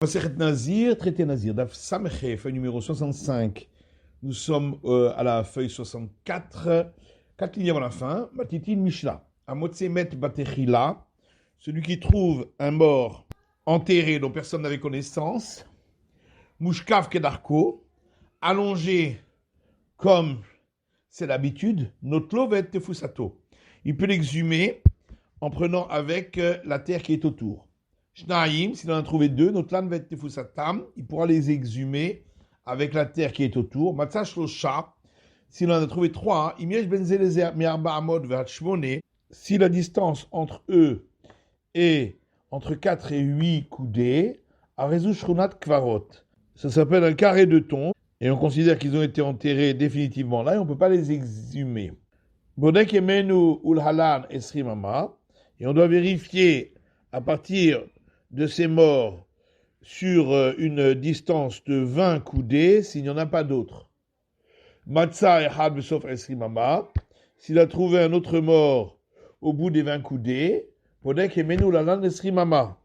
Masechet Nazir, traité Nazir, Daf Samech, feuille numéro 65. Nous sommes à la feuille 64, 4 lignes avant la fin. Matitin Mishnah. Amotsemet Batechila, celui qui trouve un mort enterré dont personne n'avait connaissance. Mushkav Kedarko, allongé comme c'est l'habitude. Notlovet Tefusato. Il peut l'exhumer en prenant avec la terre qui est autour. Shnaim, s'il en a trouvé deux, Notlan vet tefusatam, il pourra les exhumer avec la terre qui est autour. Matzah shlosha, s'il en a trouvé trois, Imiesh ben zelezer mi'arba amod ve'at shmone, si la distance entre eux est entre 4 et 8 coudées, arezu shrunat kvarot. Ça s'appelle un carré de tombe, et on considère qu'ils ont été enterrés définitivement là, et on ne peut pas les exhumer. Bodek emenu ulhalan esrimama, et on doit vérifier à partir de ces morts sur une distance de 20 coudées, s'il n'y en a pas d'autres. Matzah echad besof esrimama, s'il a trouvé un autre mort au bout des 20 coudées, podek emenu lalan esrimama,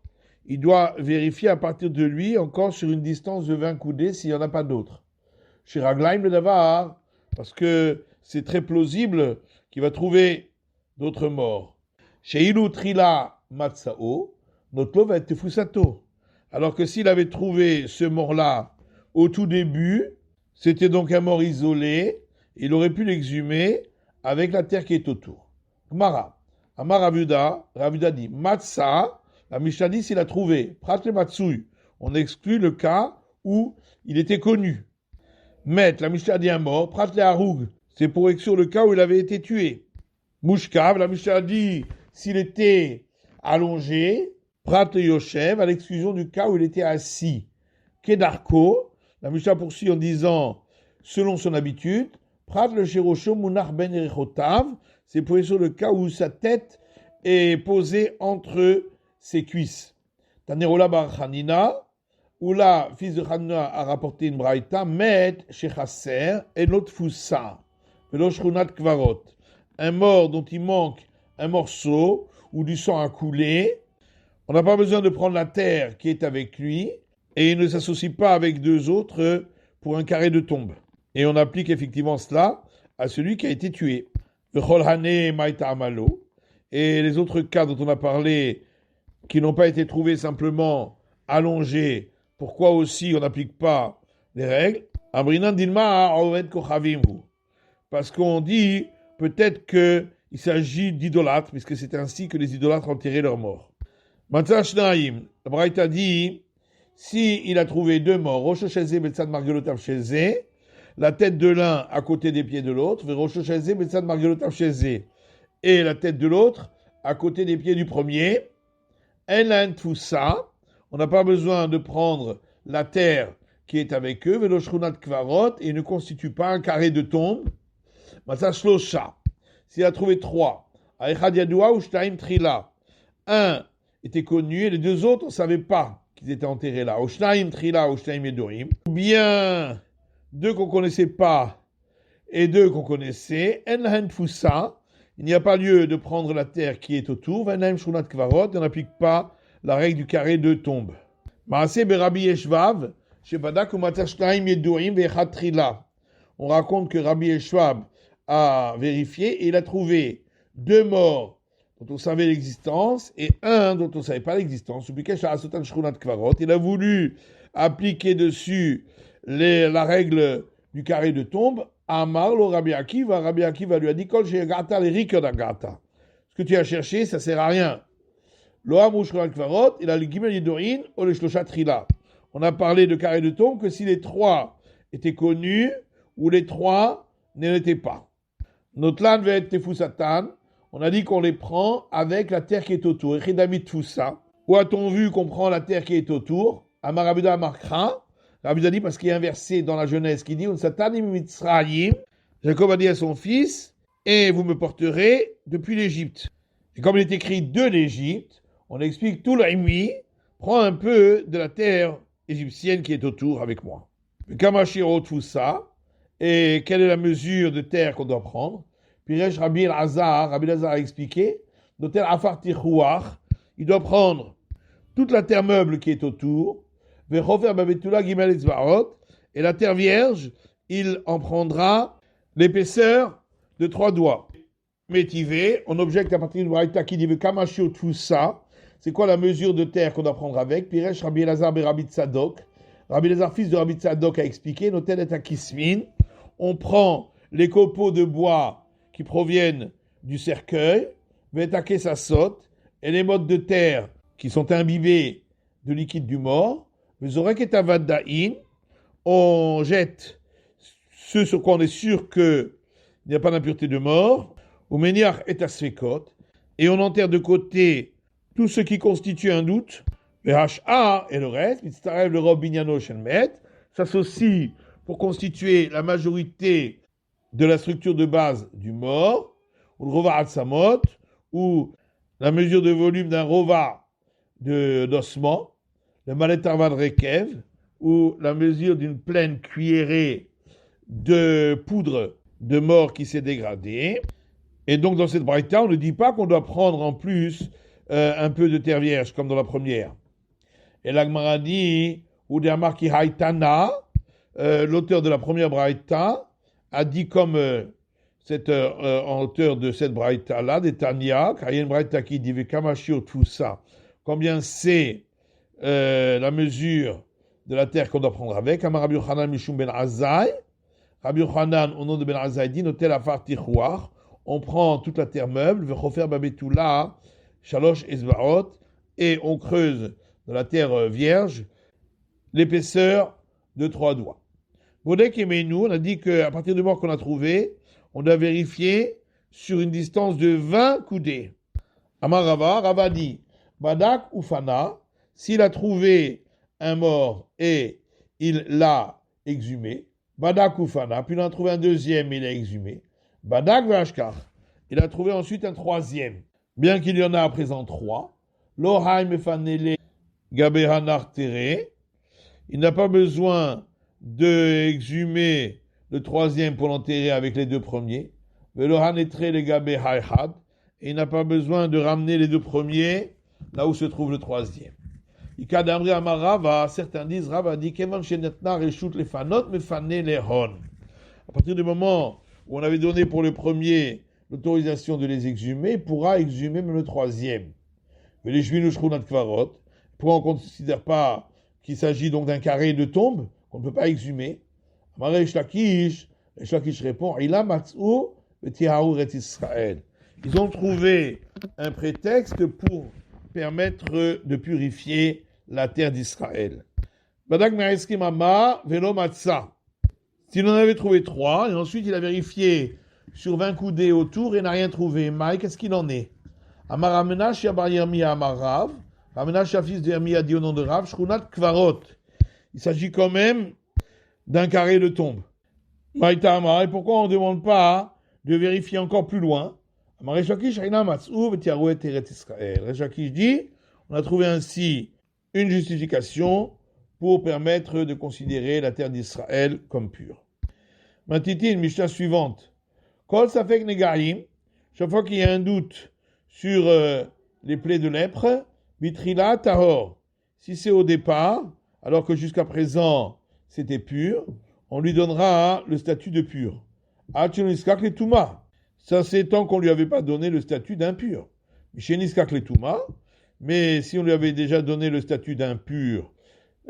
il doit vérifier à partir de lui encore sur une distance de 20 coudées s'il n'y en a pas d'autres. Chez Raglaim le Davar, parce que c'est très plausible qu'il va trouver d'autres morts. Chez Ilu Trila Matzao, Notlo va être Tefusato. Alors que s'il avait trouvé ce mort-là au tout début, c'était donc un mort isolé, il aurait pu l'exhumer avec la terre qui est autour. Gmara, Amar Ravuda dit, Matza, la Mishnah dit s'il a trouvé, Pratle Matsui, on exclut le cas où il était connu. Met, la Mishnah dit un mort, Pratle Haroug, c'est pour exclure le cas où il avait été tué. Mushkav, la Mishnah dit s'il était allongé, Prat Yoshev, à l'exclusion du cas où il était assis. Kedarko, la Mishnah poursuit en disant, selon son habitude, Prat le Sherosho Munar Ben Rechotav, c'est pour sur le cas où sa tête est posée entre ses cuisses. Tanerola Bar Hanina, Oula, fils de Hanina, a rapporté une braïta, Met Shechasser, Elot Fusa, Velo Shrunat Kvarot, un mort dont il manque un morceau où du sang a coulé. On n'a pas besoin de prendre la terre qui est avec lui et il ne s'associe pas avec deux autres pour un carré de tombe. Et on applique effectivement cela à celui qui a été tué. Et les autres cas dont on a parlé qui n'ont pas été trouvés simplement allongés, pourquoi aussi on n'applique pas les règles? Parce qu'on dit peut-être qu'il s'agit d'idolâtres, puisque c'est ainsi que les idolâtres enterraient leurs morts. Matzah Shnaim, la Braïta dit, si il a trouvé deux morts, Rosh Hashezé, Betzad Margelotav Shezé, la tête de l'un à côté des pieds de l'autre, Rosh Hashezé, Betzad Margelotav Shezé, et la tête de l'autre à côté des pieds du premier, En Tfusa, on n'a pas besoin de prendre la terre qui est avec eux, Velo Shrunat Kvarot, et ne constitue pas un carré de tombe. Matzah Shlosha, s'il a trouvé trois, Aechad Yadoua ou Shtaim Trila, un était connu et les deux autres, on ne savait pas qu'ils étaient enterrés là. Oshnaim Trila, Oshnaim Edorim. Ou bien deux qu'on ne connaissait pas et deux qu'on connaissait. En Fusa, il n'y a pas lieu de prendre la terre qui est autour. Venaim Shrunat Kvarot, on n'applique pas la règle du carré de tombe. Maaseh Berabi Yeshvav, Shebadak ou Matzah Shnaim Edorim Vechad Trila. On raconte que Rabbi Yeshvav a vérifié et il a trouvé deux morts dont on savait l'existence, et un dont on ne savait pas l'existence. Il a voulu appliquer dessus la règle du carré de tombe. Amar lo Rabbi Akiva lui a dit Kol she'agata l'erika d'agata. Ce que tu as cherché, ça ne sert à rien. Lo amru shchunat kvarot, il a le gimel yidorin ou le shlosha trila. On a parlé de carré de tombe que si les trois étaient connus ou les trois ne l'étaient pas. Notlan ve'et tefusatan. On a dit qu'on les prend avec la terre qui est autour. Où a-t-on vu qu'on prend la terre qui est autour? Amar Rabuda Amarkra. Rabuda dit parce qu'il est inversé dans la Genèse qui dit Jacob a dit à son fils, et vous me porterez depuis l'Égypte. Et comme il est écrit de l'Égypte, on explique tout l'Aimui, prends un peu de la terre égyptienne qui est autour avec moi. Et quelle est la mesure de terre qu'on doit prendre? Puis Rabbi Elazar a expliqué, il doit prendre toute la terre meuble qui est autour, Vechofer babetula gimel etzbaot. Et la terre vierge, il en prendra l'épaisseur de 3 doigts. Métivé, on objecte à partir du Braïta qui dit Kamashio Tfusa. C'est quoi la mesure de terre qu'on doit prendre avec? Piresh Rabbi Elazar et Rabbi Tzadok. Rabbi Elazar, fils de Rabbi Tzadok, a expliqué Notel est à Kismin. On prend les copeaux de bois qui proviennent du cercueil, Vetake Sassot, et les mottes de terre qui sont imbibées de liquide du mort. Vezorek et Avadaïn. On jette ce sur quoi on est sûr qu'il n'y a pas d'impureté de mort. Ou Meniach et Asfekot. Et on enterre de côté tout ce qui constitue un doute, le HA et le reste, le Rob Binyano Shenmet, s'associe pour constituer la majorité de la structure de base du mort, ou le Rova Atsamot, ou la mesure de volume d'un Rova d'ossement, le Malet Arvad Rekev, ou la mesure d'une pleine cuillerée de poudre de mort qui s'est dégradée. Et donc dans cette braïta, on ne dit pas qu'on doit prendre en plus un peu de terre vierge, comme dans la première. Et l'Agmara dit, ou Marki Haïtana, l'auteur de la première braïta, a dit comme cet auteur de cette braïta-là, des Tanya, car il y a une braïta qui dit, Vekamashio tout ça, combien c'est la mesure de la terre qu'on doit prendre avec, Amar Rabbi Yochanan Mishum Ben Azai, Rabbi Yochanan, au nom de Ben Azai, dit, Notel Afar Tichouar, on prend toute la terre meuble, Vechofer Babetula, Shalosh Ezbaot, et on creuse dans la terre vierge l'épaisseur de 3 doigts. Bodek et Menou, on a dit qu'à partir du moment qu'on a trouvé, on doit vérifier sur une distance de 20 coudées. Amar Rava, Rava dit, Badak ou Fana, s'il a trouvé un mort et il l'a exhumé, Badak ou Fana, puis il en a trouvé un deuxième et il l'a exhumé, Badak Vashkar, il a trouvé ensuite un troisième. Bien qu'il y en a à présent 3, Lohaim Fanele Gabehanar Tere, il n'a pas besoin d'exhumer le troisième pour l'enterrer avec les 2 premiers. Velohan Etre le Gabehayhad, et il n'a pas besoin de ramener les 2 premiers là où se trouve le troisième. Ikadamri Amarava, certains disent, Rava dit, Kevan Shenetna Reshut les Fanot Mefane les Hon. À partir du moment où on avait donné pour le premier l'autorisation de les exhumer, il pourra exhumer même le troisième. Mais les Juifs Shrunat Kvarot, pourquoi on ne considère pas qu'il s'agit donc d'un carré de tombe qu'on ne peut pas exhumer? Amarei Shlakish répond, Ila Matzou Vetihaur et Israël. Ils ont trouvé un prétexte pour permettre de purifier la terre d'Israël. Badak Me'eskim Ama Velo Matzah. S'il en avait trouvé 3, et ensuite il a vérifié sur 20 coudées autour et n'a rien trouvé, Maï, qu'est-ce qu'il en est? Amar Amenash Yabar Yermia Amar Rav, Amenash fils de Yermia dit au nom de Rav, Shrunat Kvarot. Il s'agit quand même d'un carré de tombe. Maïta Amar, et pourquoi on ne demande pas de vérifier encore plus loin? Amar Reshakish Reina Matzou Vetiarouet Eret Israël. Reshakish dit, on a trouvé ainsi une justification pour permettre de considérer la terre d'Israël comme pure. Matiti, une Mishnah suivante. Kol Safek Negaim, chaque fois qu'il y a un doute sur les plaies de lèpre, Mitrila Tahor. Si c'est au départ, alors que jusqu'à présent c'était pur, on lui donnera le statut de pur. Acheniskak le Touma. Ça c'est tant qu'on ne lui avait pas donné le statut d'impur. Micheniskak le Touma. Mais si on lui avait déjà donné le statut d'impur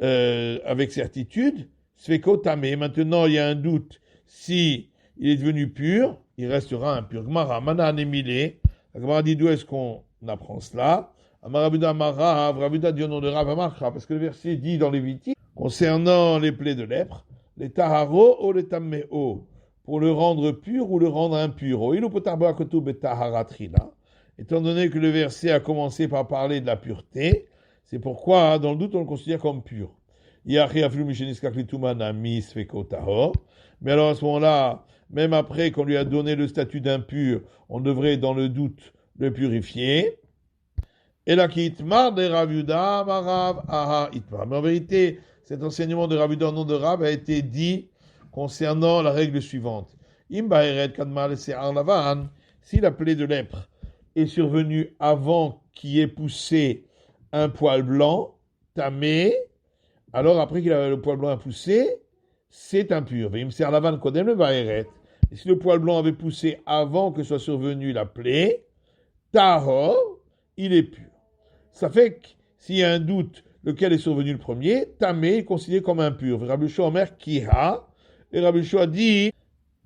avec certitude, Sveko Tamé. Maintenant il y a un doute si il est devenu pur, il restera impur. Gmara, Mana Anemile. La Gmara dit d'où est-ce qu'on apprend cela? Amarabuda Mara, Rabuda dit au nom de Rav Amarcha, parce que le verset dit dans Lévitique, concernant les plaies de lèpre, les taharo ou les taméo, pour le rendre pur ou le rendre impur. Étant donné que le verset a commencé par parler de la pureté, c'est pourquoi, dans le doute, on le considère comme pur. Mais alors à ce moment-là, même après qu'on lui a donné le statut d'impur, on devrait, dans le doute, le purifier. Et la kitmar de Rav Yuda, Marav, aha, itmar. Mais en vérité, cet enseignement de Rav Yuda au nom de Rav a été dit concernant la règle suivante. Imba eret kadmar le se'ar lavan, si la plaie de lèpre est survenue avant qu'il ait poussé un poil blanc, tamé, alors après que le poil blanc a poussé, c'est impur. Et si le poil blanc avait poussé avant que soit survenue la plaie, tahor, il est pur. Ça fait que s'il y a un doute, lequel est survenu le premier, tamé est considéré comme impur. Rabbi Shua Omer kiha, et Rabbi Shua dit,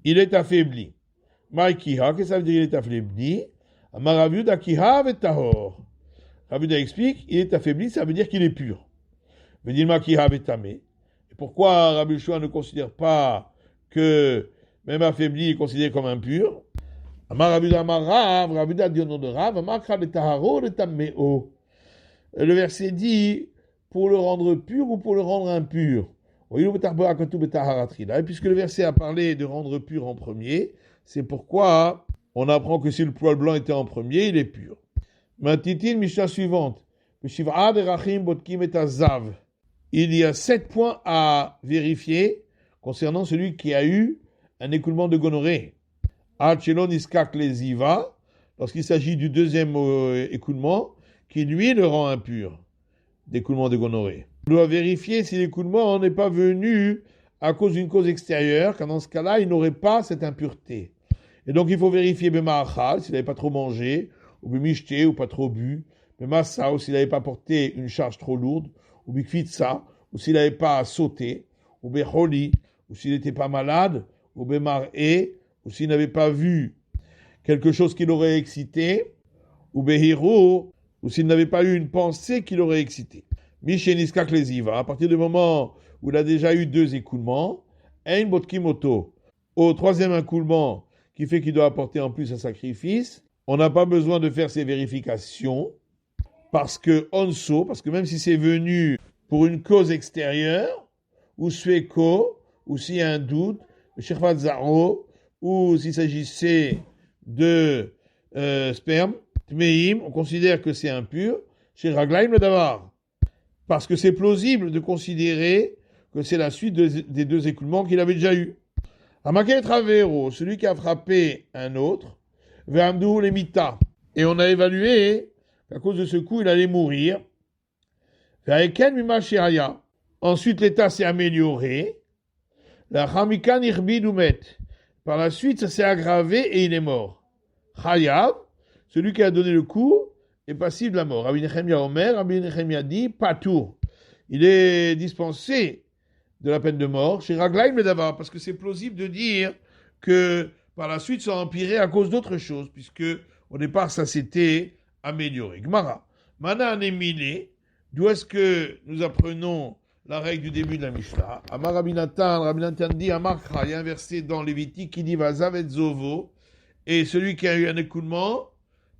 il est affaibli. Mai kiha, qu'est-ce que ça veut dire il est affaibli? Amar Rav Yehuda kiha ve tahor. Rav Yehuda explique, il est affaibli, ça veut dire qu'il est pur. Veut dire ma kiha ve tamé. Et pourquoi Rabbi Shua ne considère pas que même affaibli est considéré comme impur? Amar Rav Yehuda Amar Rav, Rav Yehuda dit au nom de Rav, Amar kha le taharo le taméo. Le verset dit pour le rendre pur ou pour le rendre impur. Et puisque le verset a parlé de rendre pur en premier, c'est pourquoi on apprend que si le poil blanc était en premier, il est pur. Maintenant, Mishnah suivante. Il y a 7 points à vérifier concernant celui qui a eu un écoulement de gonorrhée. Lorsqu'il s'agit du deuxième écoulement, qui lui le rend impur, d'écoulement de gonorrhée. On doit vérifier si l'écoulement n'est pas venu à cause d'une cause extérieure, car dans ce cas-là, il n'aurait pas cette impureté. Et donc, il faut vérifier Bema'achal, s'il n'avait pas trop mangé, ou Bemishté, ou pas trop bu, Bemassa, ou s'il n'avait pas porté une charge trop lourde, ou Bikfitsa, ou s'il n'avait pas sauté, ou Becholi, ou s'il n'était pas malade, ou Bemar'e, ou s'il n'avait pas vu quelque chose qui l'aurait excité, ou Behiro, ou s'il n'avait pas eu une pensée qui l'aurait excité. Misheniska Kleziva, à partir du moment où il a déjà eu 2 écoulements, Ein Botkimoto, au 3e écoulement, qui fait qu'il doit apporter en plus un sacrifice, on n'a pas besoin de faire ces vérifications, parce que même si c'est venu pour une cause extérieure, ou sueko, ou s'il y a un doute, Shechvat Zaro, ou s'il s'agissait de sperme, Tmeim, on considère que c'est impur, chez Raglaim le Davar. Parce que c'est plausible de considérer que c'est la suite des 2 écoulements qu'il avait déjà eu. Amakel Travero, celui qui a frappé un autre, Ve'amdou Lemita. Et on a évalué qu'à cause de ce coup, il allait mourir. Ve'aeken Mima Shiraya. Ensuite, l'état s'est amélioré. La Chamikan Irbid Umet. Par la suite, ça s'est aggravé et il est mort. Chayav, celui qui a donné le coup, est passible de la mort. Rabbi Nechemia Omer, Rabbi Nechemia dit, Patour. Il est dispensé de la peine de mort chez Raglaim le Davar, parce que c'est plausible de dire que par la suite ça a empiré à cause d'autre chose, puisque au départ ça s'était amélioré. Gmara, Mana Anemile, d'où est-ce que nous apprenons la règle du début de la Mishnah? Amar Rabbi Nathan dit, Amar Kra, il y a un verset dans Lévitique qui dit, Vazav et Zovo, et celui qui a eu un écoulement,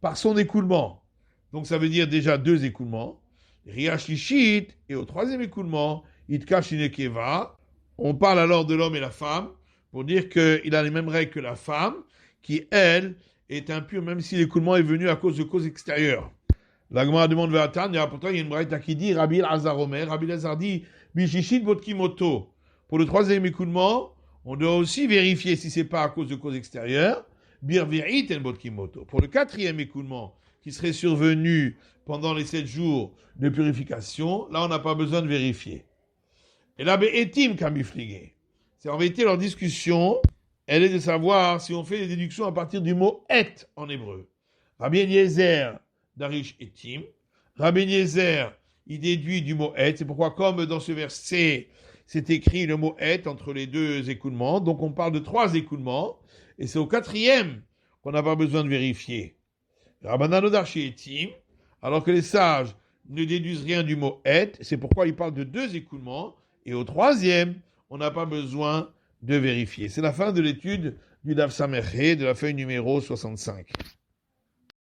par son écoulement. Donc ça veut dire déjà 2 écoulements. Riach Lishit, et au 3e écoulement, Itka Shinekeva, on parle alors de l'homme et la femme, pour dire qu'il a les mêmes règles que la femme, qui, elle, est impure, même si l'écoulement est venu à cause de causes extérieures. La Gemara demande Ve'atan, et pourtant il y a une braïta qui dit, Rabbi Elazar Omer, Rabbi Elazar dit, Bishishit Botkimoto. Pour le 3e écoulement, on doit aussi vérifier si c'est pas à cause de causes extérieures. Birvirit en Botkimoto. Pour le 4e écoulement, qui serait survenu pendant les 7 jours de purification, là on n'a pas besoin de vérifier. Et là, Be'etim Kamifligé. C'est en vérité leur discussion, elle est de savoir si on fait des déductions à partir du mot et en hébreu. Rabbi Eliezer d'Arish Etim. Rabbi Eliezer, il déduit du mot et. C'est pourquoi, comme dans ce verset, c'est écrit le mot et entre les 2 écoulements. Donc on parle de 3 écoulements. Et c'est au 4e qu'on n'a pas besoin de vérifier. Rabbanano d'Arshi Etim, alors que les sages ne déduisent rien du mot et, c'est pourquoi ils parlent de 2 écoulements. Et au 3e, on n'a pas besoin de vérifier. C'est la fin de l'étude du Daf Sameché, de la feuille numéro 65.